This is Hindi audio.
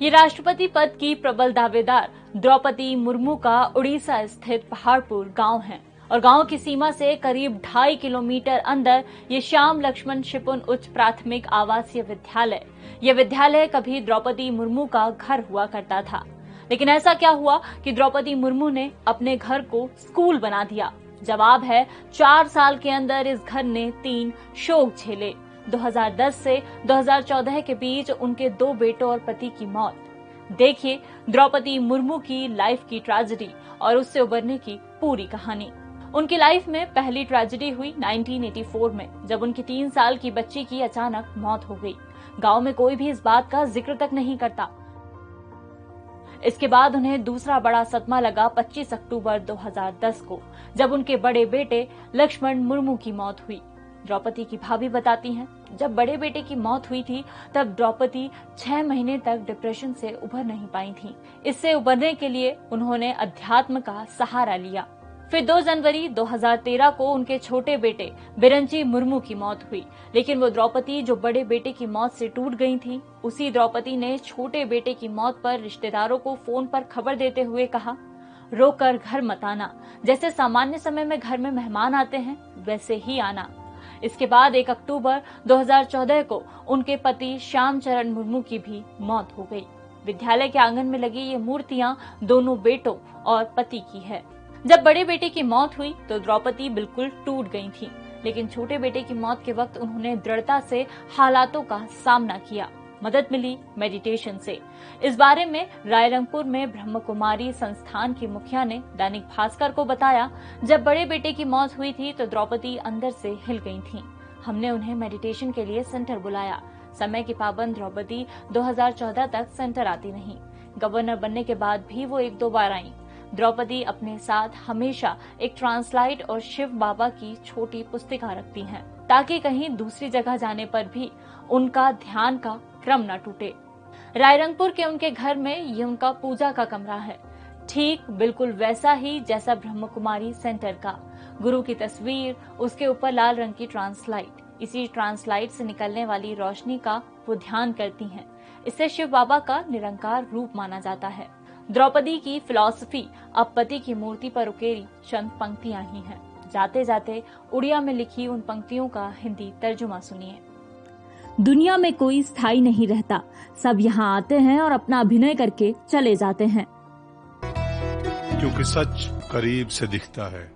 ये राष्ट्रपति पद की प्रबल दावेदार द्रौपदी मुर्मू का उड़ीसा स्थित पहाड़पुर गांव है और गांव की सीमा से करीब 2.5 किलोमीटर अंदर ये श्याम लक्ष्मण शिपुन उच्च प्राथमिक आवासीय विद्यालय। यह विद्यालय कभी द्रौपदी मुर्मू का घर हुआ करता था, लेकिन ऐसा क्या हुआ कि द्रौपदी मुर्मू ने अपने घर को स्कूल बना दिया। जवाब है 4 साल के अंदर इस घर ने 3 शोक झेले। 2010 से 2014 के बीच उनके 2 बेटों और पति की मौत। देखिए द्रौपदी मुर्मू की लाइफ की ट्रेजेडी और उससे उबरने की पूरी कहानी। उनकी लाइफ में पहली ट्रेजेडी हुई 1984 में, जब उनकी 3 साल की बच्ची की अचानक मौत हो गई। गांव में कोई भी इस बात का जिक्र तक नहीं करता। इसके बाद उन्हें दूसरा बड़ा सदमा लगा 25 अक्टूबर 2010 को, जब उनके बड़े बेटे लक्ष्मण मुर्मू की मौत हुई। द्रौपदी की भाभी बताती हैं, जब बड़े बेटे की मौत हुई थी तब द्रौपदी 6 महीने तक डिप्रेशन से उभर नहीं पाई थी। इससे उबरने के लिए उन्होंने अध्यात्म का सहारा लिया। फिर 2 जनवरी 2013 को उनके छोटे बेटे बिरंची मुर्मू की मौत हुई, लेकिन वो द्रौपदी जो बड़े बेटे की मौत से टूट गई थी, उसी द्रौपदी ने छोटे बेटे की मौत पर रिश्तेदारों को फोन पर खबर देते हुए कहा, रोकर घर मत आना, जैसे सामान्य समय में घर में मेहमान आते हैं वैसे ही आना। इसके बाद 1 अक्टूबर 2014 को उनके पति श्याम चरण मुर्मू की भी मौत हो गई। विद्यालय के आंगन में लगी ये मूर्तियां दोनों बेटों और पति की है। जब बड़े बेटे की मौत हुई तो द्रौपदी बिल्कुल टूट गई थी, लेकिन छोटे बेटे की मौत के वक्त उन्होंने दृढ़ता से हालातों का सामना किया। मदद मिली मेडिटेशन से। इस बारे में रायरंगपुर में ब्रह्म कुमारी संस्थान की मुखिया ने दैनिक भास्कर को बताया, जब बड़े बेटे की मौत हुई थी तो द्रौपदी अंदर से हिल गई थी। हमने उन्हें मेडिटेशन के लिए सेंटर बुलाया। समय की पाबंद द्रौपदी 2014 तक सेंटर आती नहीं। गवर्नर बनने के बाद भी वो 1-2 बार आई। द्रौपदी अपने साथ हमेशा एक ट्रांसलाइट और शिव बाबा की छोटी पुस्तिका रखती हैं, ताकि कहीं दूसरी जगह जाने पर भी उनका ध्यान का क्रम न टूटे। रायरंगपुर के उनके घर में ये उनका पूजा का कमरा है, ठीक बिल्कुल वैसा ही जैसा ब्रह्म कुमारी सेंटर का। गुरु की तस्वीर, उसके ऊपर लाल रंग की ट्रांसलाइट। इसी ट्रांसलाइट से निकलने वाली रोशनी का वो ध्यान करती हैं। इससे शिव बाबा का निरंकार रूप माना जाता है। द्रौपदी की फिलॉसफी अब पति की मूर्ति पर उकेरी चंद पंक्तियां ही हैं। जाते जाते उड़िया में लिखी उन पंक्तियों का हिंदी तर्जुमा सुनिए। दुनिया में कोई स्थायी नहीं रहता, सब यहाँ आते हैं और अपना अभिनय करके चले जाते हैं। क्योंकि सच करीब से दिखता है,